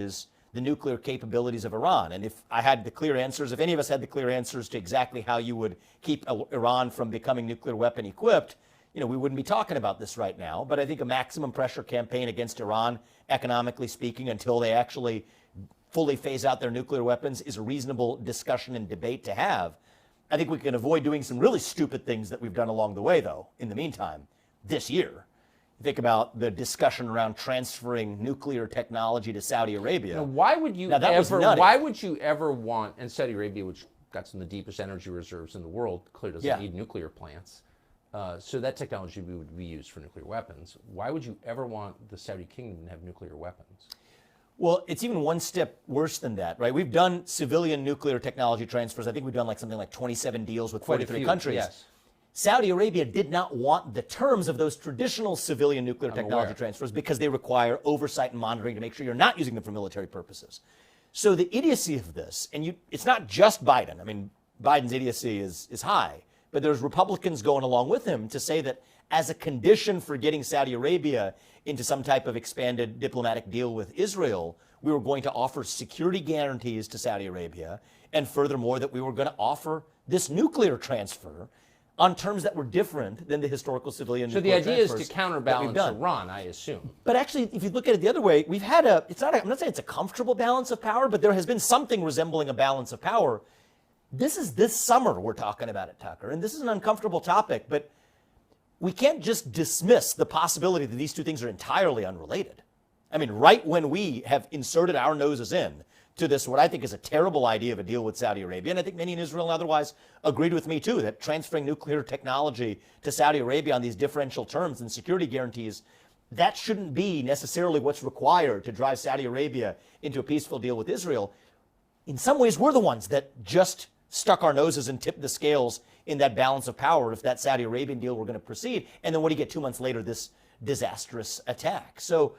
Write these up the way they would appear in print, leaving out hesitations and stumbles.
is the nuclear capabilities of Iran. And if I had the clear answers, if any of us had the clear answers to exactly how you would keep Iran from becoming nuclear weapon equipped, we wouldn't be talking about this right now. But I think a maximum pressure campaign against Iran, economically speaking, until they actually fully phase out their nuclear weapons is a reasonable discussion and debate to have. I think we can avoid doing some really stupid things that we've done along the way, though, in the meantime, this year. Think about the discussion around transferring nuclear technology to Saudi Arabia. Now, why would you ever want, and Saudi Arabia, which got some of the deepest energy reserves in the world, clearly doesn't need nuclear plants, so that technology would be used for nuclear weapons. Why would you ever want the Saudi kingdom to have nuclear weapons? Well, it's even one step worse than that, right? We've done civilian nuclear technology transfers. I think we've done something like 27 deals with 43 countries. Yes. Saudi Arabia did not want the terms of those traditional civilian nuclear technology transfers because they require oversight and monitoring to make sure you're not using them for military purposes. So the idiocy of this, and it's not just Biden. I mean, Biden's idiocy is high, but there's Republicans going along with him to say that as a condition for getting Saudi Arabia into some type of expanded diplomatic deal with Israel, we were going to offer security guarantees to Saudi Arabia, and furthermore, that we were going to offer this nuclear transfer on terms that were different than the historical civilian nuclear transfers. So the idea is to counterbalance Iran, I assume. But actually, if you look at it the other way, we've had I'm not saying it's a comfortable balance of power, but there has been something resembling a balance of power. This is this summer we're talking about it, Tucker, and this is an uncomfortable topic, but we can't just dismiss the possibility that these two things are entirely unrelated. I mean, right when we have inserted our noses in to this, what I think is a terrible idea of a deal with Saudi Arabia, and I think many in Israel and otherwise agreed with me too, that transferring nuclear technology to Saudi Arabia on these differential terms and security guarantees, that shouldn't be necessarily what's required to drive Saudi Arabia into a peaceful deal with Israel. In some ways, we're the ones that just stuck our noses and tipped the scales in that balance of power if that Saudi Arabian deal were going to proceed. And then what do you get 2 months later? This disastrous attack. So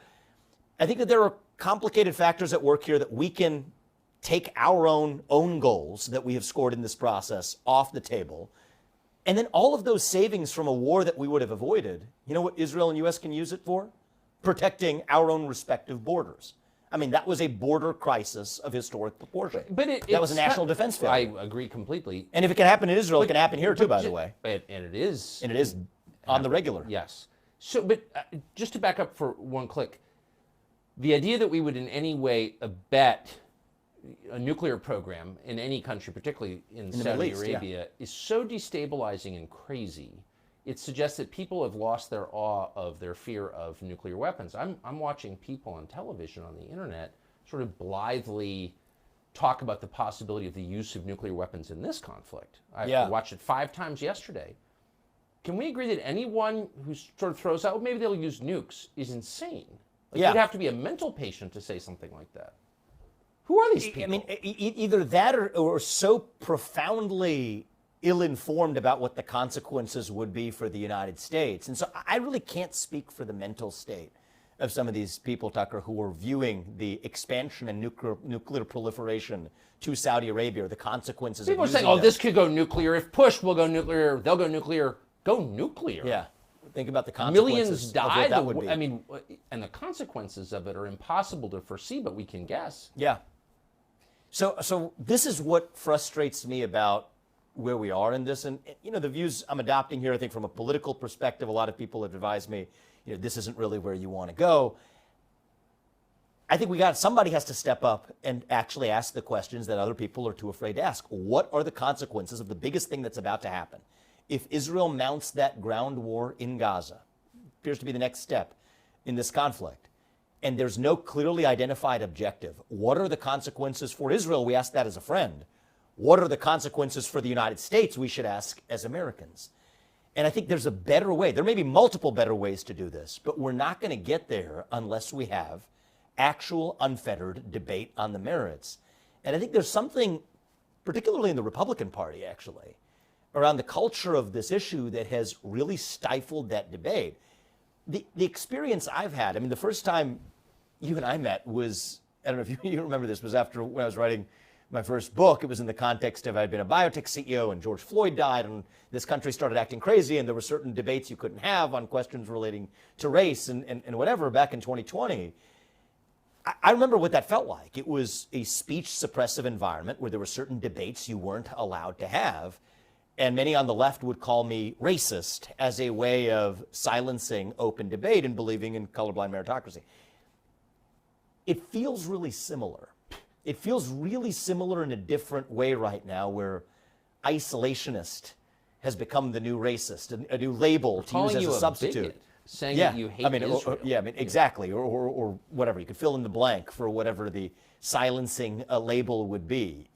I think that there are complicated factors at work here that we can take our own goals that we have scored in this process off the table. And then all of those savings from a war that we would have avoided, you know what Israel and U.S. can use it for? Protecting our own respective borders. I mean, that was a border crisis of historic proportion. But that was a national defense failure. I agree completely. And if it can happen in Israel, it can happen here too, by the way. And it is. And it is on the regular. Yes. So, but just to back up for one click, the idea that we would in any way abet a nuclear program in any country, particularly in Saudi Arabia, is so destabilizing and crazy. It suggests that people have lost their awe of their fear of nuclear weapons. I'm watching people on television, on the internet, sort of blithely talk about the possibility of the use of nuclear weapons in this conflict. I watched it 5 times yesterday. Can we agree that anyone who sort of throws out, maybe they'll use nukes, is insane? You'd have to be a mental patient to say something like that. Who are these people? I mean, either that or so profoundly ill-informed about what the consequences would be for the United States. And so I really can't speak for the mental state of some of these people, Tucker, who are viewing the expansion and nuclear proliferation to Saudi Arabia, or the consequences people of are saying, oh, this could go nuclear. If pushed, we'll go nuclear. They'll go nuclear. Go nuclear. Yeah. Think about the consequences. Millions died. Of what that would be. I mean, and the consequences of it are impossible to foresee, but we can guess. Yeah. So this is what frustrates me about where we are in this. And, the views I'm adopting here, I think from a political perspective, a lot of people have advised me, this isn't really where you want to go. I think somebody has to step up and actually ask the questions that other people are too afraid to ask. What are the consequences of the biggest thing that's about to happen? If Israel mounts that ground war in Gaza, appears to be the next step in this conflict, and there's no clearly identified objective, what are the consequences for Israel? We ask that as a friend. What are the consequences for the United States? We should ask as Americans. And I think there's a better way. There may be multiple better ways to do this, but we're not going to get there unless we have actual unfettered debate on the merits. And I think there's something, particularly in the Republican Party, actually, around the culture of this issue that has really stifled that debate. The experience I've had, I mean, the first time you and I met was, I don't know if you remember this, was after when I was writing my first book. It was in the context of I'd been a biotech CEO and George Floyd died and this country started acting crazy and there were certain debates you couldn't have on questions relating to race and whatever back in 2020. I remember what that felt like. It was a speech suppressive environment where there were certain debates you weren't allowed to have. And many on the left would call me racist as a way of silencing open debate and believing in colorblind meritocracy. It feels really similar. It feels really similar in a different way right now, where isolationist has become the new racist, a new label to use as a substitute. Bigot, saying that you hate Israel. Exactly, or whatever. You could fill in the blank for whatever the silencing label would be.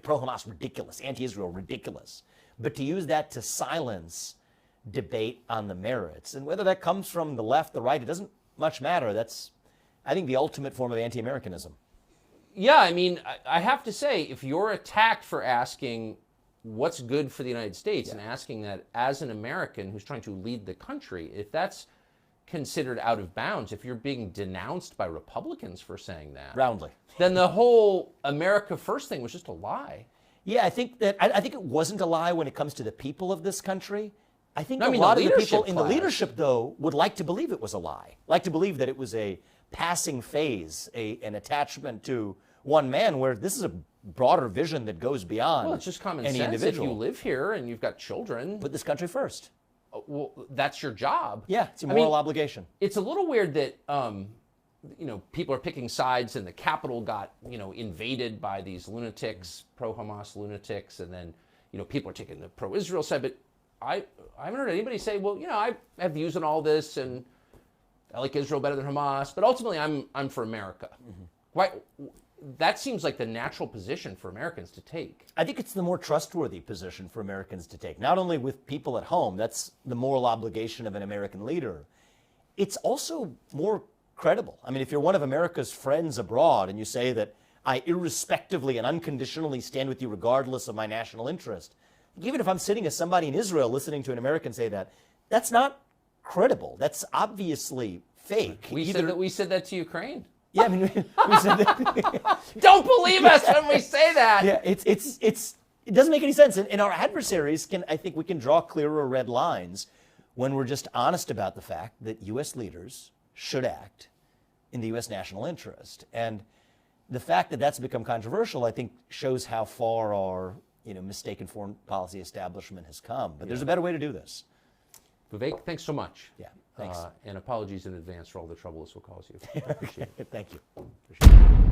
Pro-Hamas, ridiculous. Anti-Israel, ridiculous. But to use that to silence debate on the merits, and whether that comes from the left, the right, it doesn't much matter. That's, I think, the ultimate form of anti-Americanism. Yeah, I have to say, if you're attacked for asking what's good for the United States and asking that as an American who's trying to lead the country, if that's considered out of bounds, if you're being denounced by Republicans for saying that, roundly, then the whole America First thing was just a lie. Yeah, I think it wasn't a lie when it comes to the people of this country. I think a lot of the people in the leadership, though, would like to believe it was a lie, like to believe that it was a passing phase, an attachment to one man, where this is a broader vision that goes beyond. Well, it's just common any sense. Individual. If you live here and you've got children, put this country first. Well, that's your job. Yeah, it's a moral obligation. It's a little weird that people are picking sides, and the Capitol got invaded by these lunatics, pro-Hamas lunatics, and then people are taking the pro-Israel side. But I haven't heard anybody say, well, I have views on all this, and I like Israel better than Hamas, but ultimately I'm for America. Mm-hmm. Why? That seems like the natural position for Americans to take. I think it's the more trustworthy position for Americans to take, not only with people at home. That's the moral obligation of an American leader. It's also more credible. If you're one of America's friends abroad and you say that I irrespectively and unconditionally stand with you regardless of my national interest, even if I'm sitting as somebody in Israel listening to an American say that, that's not credible. That's obviously fake. We said that to Ukraine. Yeah, we said that. Don't believe us when we say that. Yeah, it doesn't make any sense. And our adversaries I think we can draw clearer red lines when we're just honest about the fact that U.S. leaders should act in the U.S. national interest. And the fact that that's become controversial, I think, shows how far our mistaken foreign policy establishment has come. But there's a better way to do this. Vivek, thanks so much. Yeah, thanks. And apologies in advance for all the trouble this will cause you. I appreciate it. Thank you. Appreciate it.